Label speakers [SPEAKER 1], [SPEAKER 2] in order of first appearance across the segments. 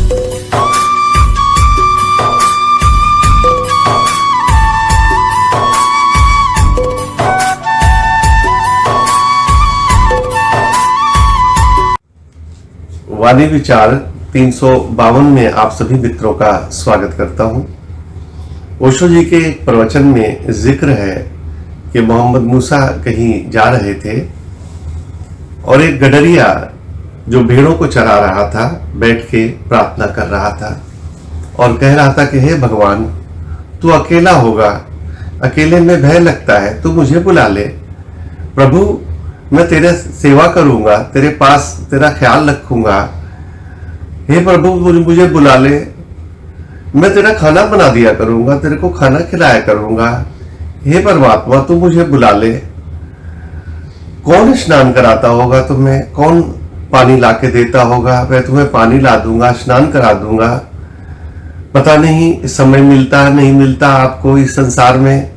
[SPEAKER 1] वाणी विचार 352 में आप सभी मित्रों का स्वागत करता हूं। ओशो जी के एक प्रवचन में जिक्र है कि मोहम्मद मूसा कहीं जा रहे थे और एक गडरिया जो भेड़ों को चरा रहा था बैठ के प्रार्थना कर रहा था और कह रहा था कि हे भगवान, तू अकेला होगा, अकेले में भय लगता है, तू मुझे बुला ले प्रभु, मैं तेरे सेवा करूंगा, तेरे पास तेरा ख्याल रखूंगा। हे प्रभु, मुझे बुला ले, मैं तेरा खाना बना दिया करूंगा, तेरे को खाना खिलाया करूंगा। हे परमात्मा, तू मुझे बुला ले। कौन स्नान कराता होगा तुम्हें, कौन पानी लाके देता होगा, मैं तुम्हें पानी ला दूंगा, स्नान करा दूंगा। पता नहीं समय मिलता नहीं मिलता आपको इस संसार में।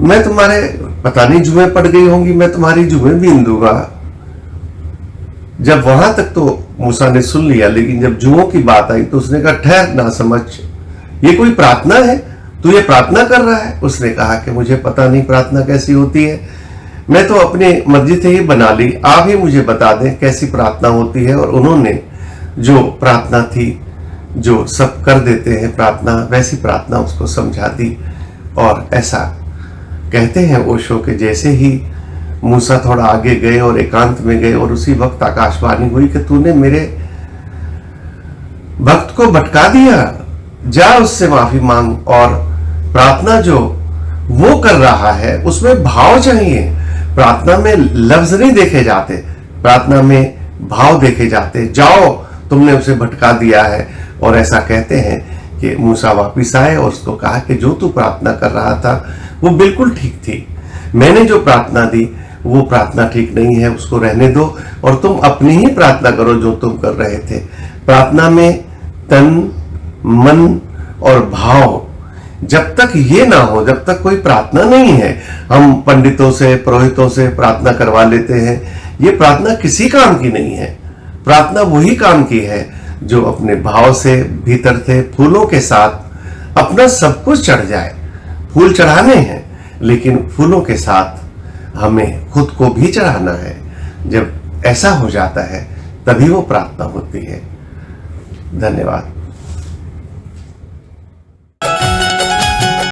[SPEAKER 1] मैं तुम्हारे पता नहीं जुएं पड़ गई होंगी, मैं तुम्हारी जुएं बीन दूंगा। जब वहां तक तो मूसा ने सुन लिया, लेकिन जब जुओं की बात आई तो उसने कहा ठहर ना समझ, ये कोई प्रार्थना है? तू ये प्रार्थना कर रहा है? उसने कहा कि मुझे पता नहीं प्रार्थना कैसी होती है, मैं तो अपनी मर्जी से ही बना ली, आप ही मुझे बता दें कैसी प्रार्थना होती है। और उन्होंने जो प्रार्थना थी, जो सब कर देते हैं प्रार्थना, वैसी प्रार्थना उसको समझा दी। और ऐसा कहते हैं ओशो के जैसे ही मूसा थोड़ा आगे गए और एकांत में गए और उसी वक्त आकाशवाणी हुई कि तूने मेरे भक्त को भटका दिया, जा उससे माफी मांग। और प्रार्थना जो वो कर रहा है उसमें भाव चाहिए। प्रार्थना में लफ्ज नहीं देखे जाते, प्रार्थना में भाव देखे जाते। जाओ, तुमने उसे भटका दिया है। और ऐसा कहते हैं कि मूसा वापिस आए और उसको कहा कि जो तू प्रार्थना कर रहा था वो बिल्कुल ठीक थी, मैंने जो प्रार्थना दी वो प्रार्थना ठीक नहीं है, उसको रहने दो और तुम अपनी ही प्रार्थना करो जो तुम कर रहे थे। प्रार्थना में तन, मन और भाव जब तक ये ना हो, जब तक कोई प्रार्थना नहीं है, हम पंडितों से पुरोहितों से प्रार्थना करवा लेते हैं, ये प्रार्थना किसी काम की नहीं है। प्रार्थना वही काम की है जो अपने भाव से भीतर से फूलों के साथ अपना सब कुछ चढ़ जाए। फूल चढ़ाने हैं, लेकिन फूलों के साथ हमें खुद को भी चढ़ाना है। जब ऐसा हो जाता है तभी वो प्रार्थना होती है। धन्यवाद।